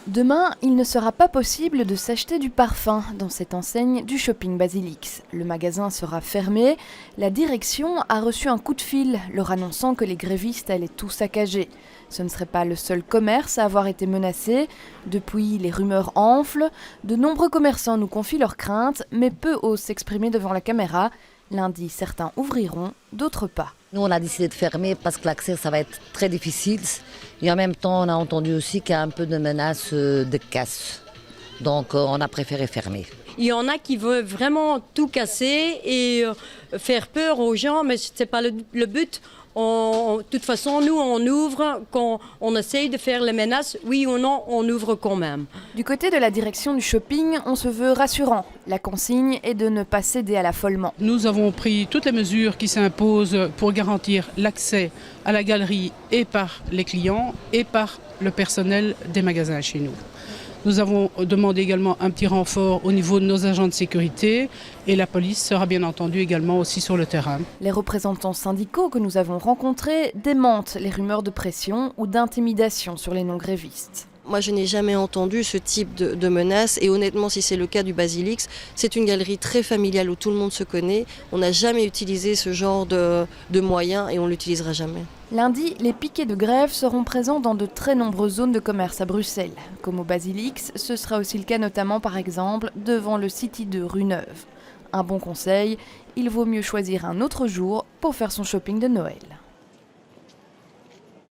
Demain, il ne sera pas possible de s'acheter du parfum dans cette enseigne du shopping Basilix. Le magasin sera fermé. La direction a reçu un coup de fil leur annonçant que les grévistes allaient tout saccager. Ce ne serait pas le seul commerce à avoir été menacé. Depuis, les rumeurs enflent. De nombreux commerçants nous confient leurs craintes, mais peu osent s'exprimer devant la caméra. Lundi, certains ouvriront, d'autres pas. Nous, on a décidé de fermer parce que l'accès, ça va être très difficile. Et en même temps, on a entendu aussi qu'il y a un peu de menace de casse. Donc, on a préféré fermer. Il y en a qui veulent vraiment tout casser et faire peur aux gens, mais ce n'est pas le but. De toute façon, nous, on ouvre quand on essaye de faire les menaces. Oui ou non, on ouvre quand même. Du côté de la direction du shopping, on se veut rassurant. La consigne est de ne pas céder à l'affolement. Nous avons pris toutes les mesures qui s'imposent pour garantir l'accès à la galerie et par les clients et par le personnel des magasins chez nous. Nous avons demandé également un petit renfort au niveau de nos agents de sécurité et la police sera bien entendu également aussi sur le terrain. Les représentants syndicaux que nous avons rencontrés démentent les rumeurs de pression ou d'intimidation sur les non-grévistes. Moi, je n'ai jamais entendu ce type de menace et honnêtement, si c'est le cas du Basilix, c'est une galerie très familiale où tout le monde se connaît. On n'a jamais utilisé ce genre de moyens et on ne l'utilisera jamais. Lundi, les piquets de grève seront présents dans de très nombreuses zones de commerce à Bruxelles. Comme au Basilix, ce sera aussi le cas notamment par exemple devant le City de Rue Neuve. Un bon conseil, il vaut mieux choisir un autre jour pour faire son shopping de Noël.